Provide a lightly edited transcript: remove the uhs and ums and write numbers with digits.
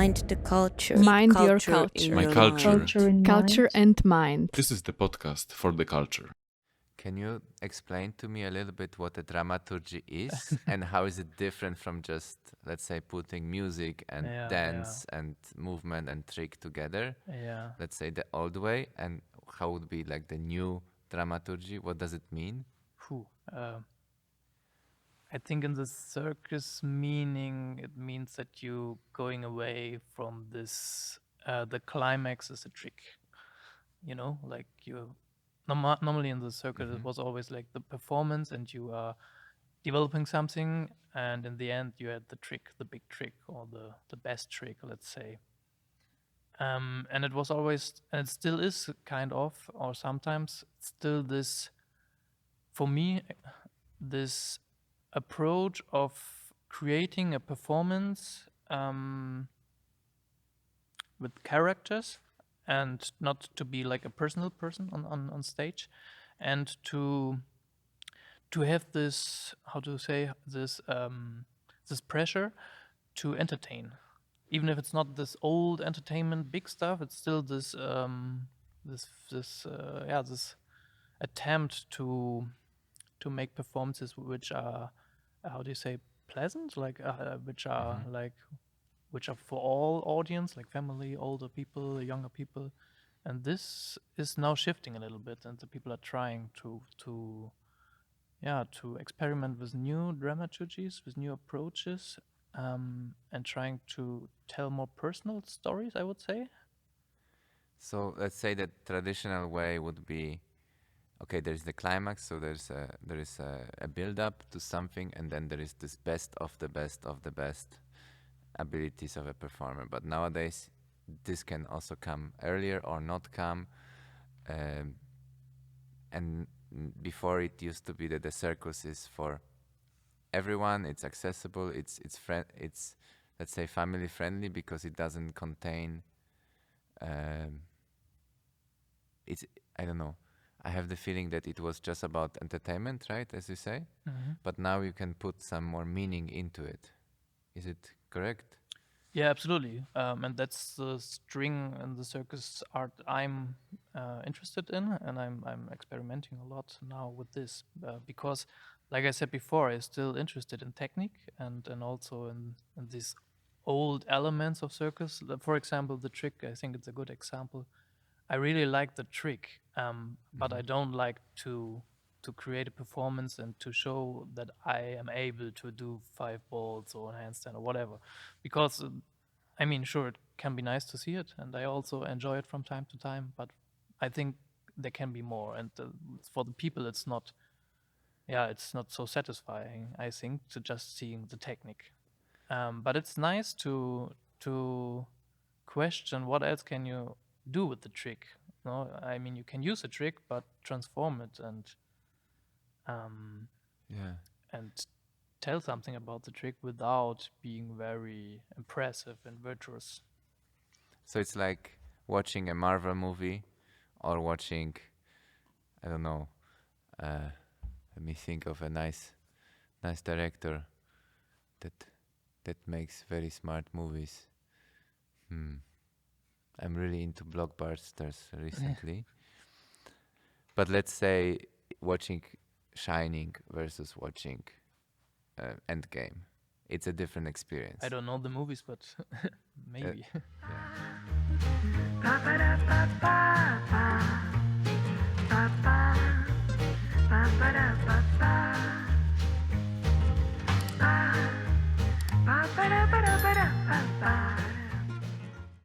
Mind the culture. Mind your Culture culture. in My your culture. mind. Culture in Culture mind. and mind. This is the podcast for the culture. Can you explain to me a little bit what a dramaturgy is and how is it different from just, let's say, putting music and dance and movement and trick together? Yeah. Let's say the old way, and how would be like the new dramaturgy? What does it mean? I think in the circus meaning, it means that you going away from this, the climax is a trick, you know, like you, normally in the circus, it was always like the performance and you are developing something and in the end you had the trick, the big trick or the best trick, let's say. And it was always, and it still is kind of, or sometimes still this, for me, this approach of creating a performance with characters and not to be like a personal person on stage, and to have this, how to say, this this pressure to entertain, even if it's not this old entertainment big stuff. It's still this this attempt to make performances which are, how do you say, pleasant, like which are which are for all audience, like family, older people, younger people. And this is now shifting a little bit, and the people are trying to experiment with new dramaturgies, with new approaches, and trying to tell more personal stories, I would say. So let's say the traditional way would be, okay, there's the climax, so there is a build-up to something, and then there is this best of the best of the best abilities of a performer. But nowadays, this can also come earlier or not come. And before, it used to be that the circus is for everyone. It's accessible. It's let's say family friendly because it doesn't contain. It's, I don't know. I have the feeling that it was just about entertainment, right, as you say? But now you can put some more meaning into it. Is it correct? Yeah, absolutely. And that's the string in the circus art I'm interested in, and I'm experimenting a lot now with this because, like I said before, I'm still interested in technique and also in these old elements of circus. For example, the trick, I think it's a good example. I really like the trick, but I don't like to create a performance and to show that I am able to do 5 balls or a handstand or whatever. Because, I mean, sure, it can be nice to see it, and I also enjoy it from time to time, but I think there can be more. And for the people, it's not so satisfying, I think, to just seeing the technique. But it's nice to question what else can you do with the trick. No, I mean, you can use a trick, but transform it and tell something about the trick without being very impressive and virtuous. So it's like watching a Marvel movie or watching, I don't know, let me think of a nice director that makes very smart movies. I'm really into blockbusters recently. But let's say watching Shining versus watching Endgame. It's a different experience. I don't know the movies, but maybe.